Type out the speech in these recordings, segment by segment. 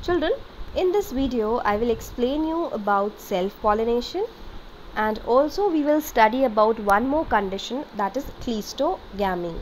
Children, in this video I will explain you about self-pollination, and also we will study about one more condition, that is cleistogamy.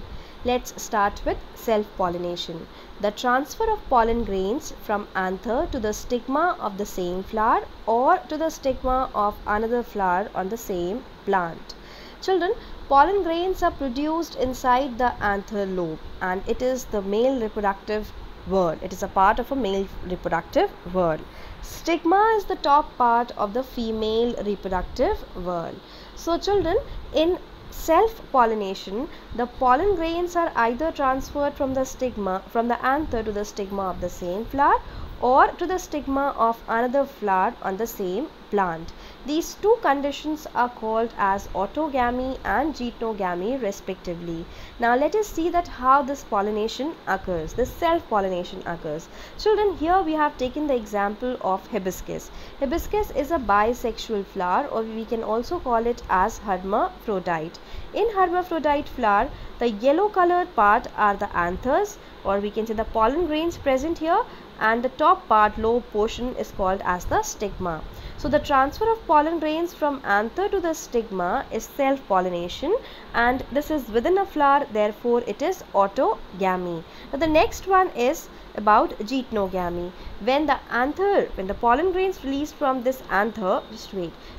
Let's start with self-pollination. The transfer of pollen grains from anther to the stigma of the same flower or to the stigma of another flower on the same plant. Children, pollen grains are produced inside the anther lobe, and it is the male reproductive whorl. It is a part of a male reproductive whorl. Stigma is the top part of the female reproductive whorl. So children, in self-pollination, the pollen grains are either transferred from the anther to the stigma of the same flower or to the stigma of another flower on the same plant. These two conditions are called as autogamy and geitonogamy respectively. Now let us see that how this pollination occurs, this self-pollination occurs. Children, here we have taken the example of hibiscus. Hibiscus is a bisexual flower, or we can also call it as hermaphrodite. In hermaphrodite flower, the yellow colored part are the anthers, or we can say the pollen grains present here, and the top part, lobe portion, is called as the stigma. So the transfer of pollen grains from anther to the stigma is self-pollination, and this is within a flower, therefore it is autogamy. Now the next one is about geitonogamy. When the pollen grains released from this anther,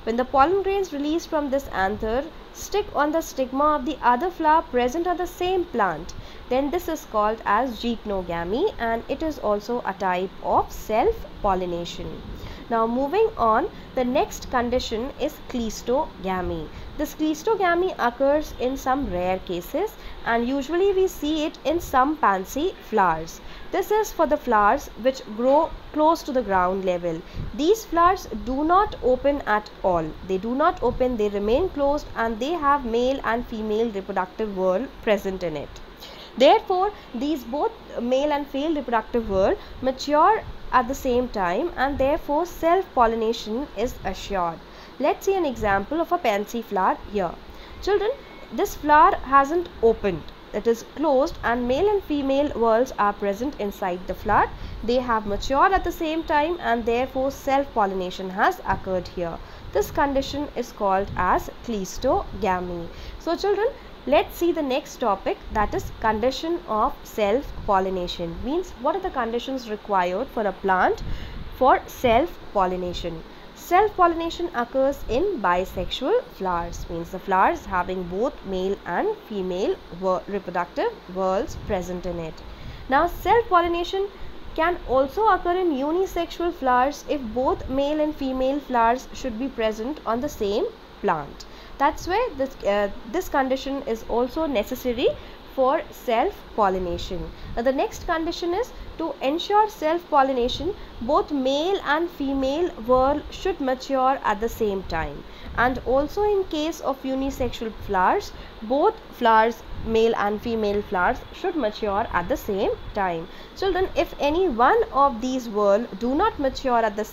when the pollen grains released from this anther stick on the stigma of the other flower present on the same plant, then this is called as geitonogamy, and it is also a type of self-pollination. Now moving on, the next condition is cleistogamy. This cleistogamy occurs in some rare cases, and usually we see it in some pansy flowers. This is for the flowers which grow close to the ground level. These flowers do not open at all. They do not open, they remain closed, and they have male and female reproductive whorl present in it. Therefore, these both male and female reproductive whorl mature at the same time, and therefore self-pollination is assured. Let's see an example of a pansy flower here. Children, this flower hasn't opened, it is closed, and male and female whorls are present inside the flower. They have matured at the same time, and therefore self-pollination has occurred here. This condition is called as cleistogamy. So children, let's see the next topic, that is condition of self-pollination. Means what are the conditions required for a plant for self-pollination? Self-pollination occurs in bisexual flowers, means the flowers having both male and female reproductive whorls present in it. Now self-pollination can also occur in unisexual flowers if both male and female flowers should be present on the same plant. That's why this condition is also necessary for self-pollination. Now the next condition is, to ensure self-pollination, both male and female whorl should mature at the same time. And also in case of unisexual flowers, both flowers, male and female flowers, should mature at the same time. Children, if any one of these whorl do not mature at the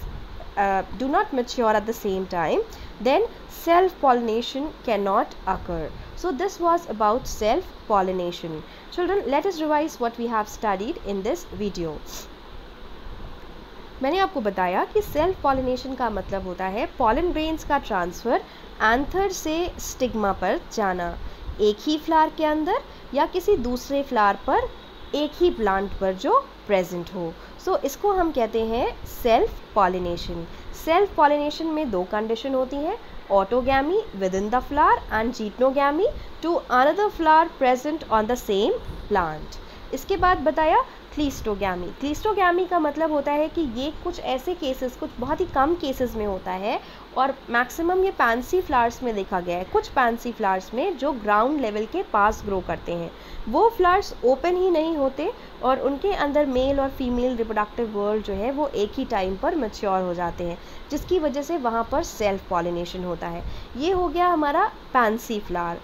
same time, then self-pollination cannot occur. So this was about self-pollination. Children, let us revise what we have studied in this video. मैंने आपको बताया कि self pollination का मतलब होता है pollen grains का transfer anther से स्टिग्मा पर जाना, एक ही फ्लावर के अंदर या किसी दूसरे फ्लावर पर एक ही प्लांट पर जो प्रेजेंट हो. सो इसको हम कहते हैं सेल्फ पॉलिनेशन. सेल्फ पॉलिनेशन में दो कंडीशन होती हैं, autogamy within the flower and geitonogamy to another flower present on the same plant. इसके बाद बताया क्लीस्टोगैमी. क्लीस्टोगैमी का मतलब होता है कि ये कुछ ऐसे केसेस, कुछ बहुत ही कम केसेस में होता है, और मैक्सिमम ये पैंसी फ्लावर्स में देखा गया है. कुछ पैंसी फ्लावर्स में जो ग्राउंड लेवल के पास ग्रो करते हैं, वो फ्लावर्स ओपन ही नहीं होते और उनके अंदर मेल और फीमेल रिप्रोडक्टिव वहॉर्ल जो है वो एक ही टाइम पर मैच्योर हो जाते हैं, जिसकी वजह से वहाँ पर सेल्फ पॉलिनेशन होता है. ये हो गया हमारा पैंसी फ्लावर.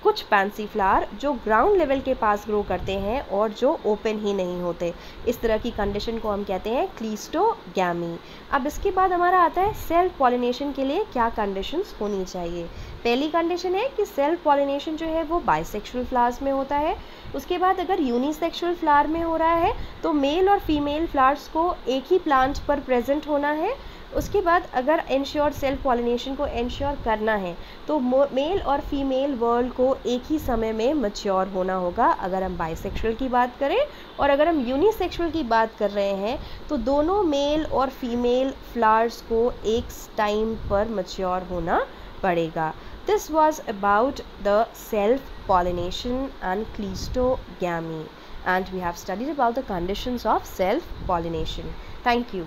कुछ पैंसी फ्लावर जो ग्राउंड लेवल के पास ग्रो करते हैं और जो ओपन ही नहीं होते। इस तरह की कंडीशन को हम कहते हैं क्लीस्टोगैमी। अब इसके बाद हमारा आता है सेल्फ पॉलिनेशन के लिए क्या कंडीशंस होनी चाहिए। पहली कंडीशन है कि सेल्फ पॉलिनेशन जो है वो बाइसेक्सुअल फ्लावर्स में होता है। उसके बाद अगर यूनिसेक्सुअल फ्लावर में हो रहा है तो मेल और फीमेल फ्लावर्स को एक ही प्लांट पर प्रेजेंट होना है। उसके बाद अगर इंश्योर सेल्फ पॉलिनेशन को इंश्योर करना है तो मेल और फीमेल वर्ल्ड को एक ही समय में मैच्योर होना होगा, अगर हम बाइसेक्सुअल की बात करें। और अगर हम यूनिसेक्सुअल की बात कर रहे हैं तो दोनों मेल और फीमेल फ्लावर्स को एक टाइम पर मैच्योर होना पड़ेगा। This was about the self-pollination and cleistogamy, and we have studied about the conditions of self-pollination. Thank you.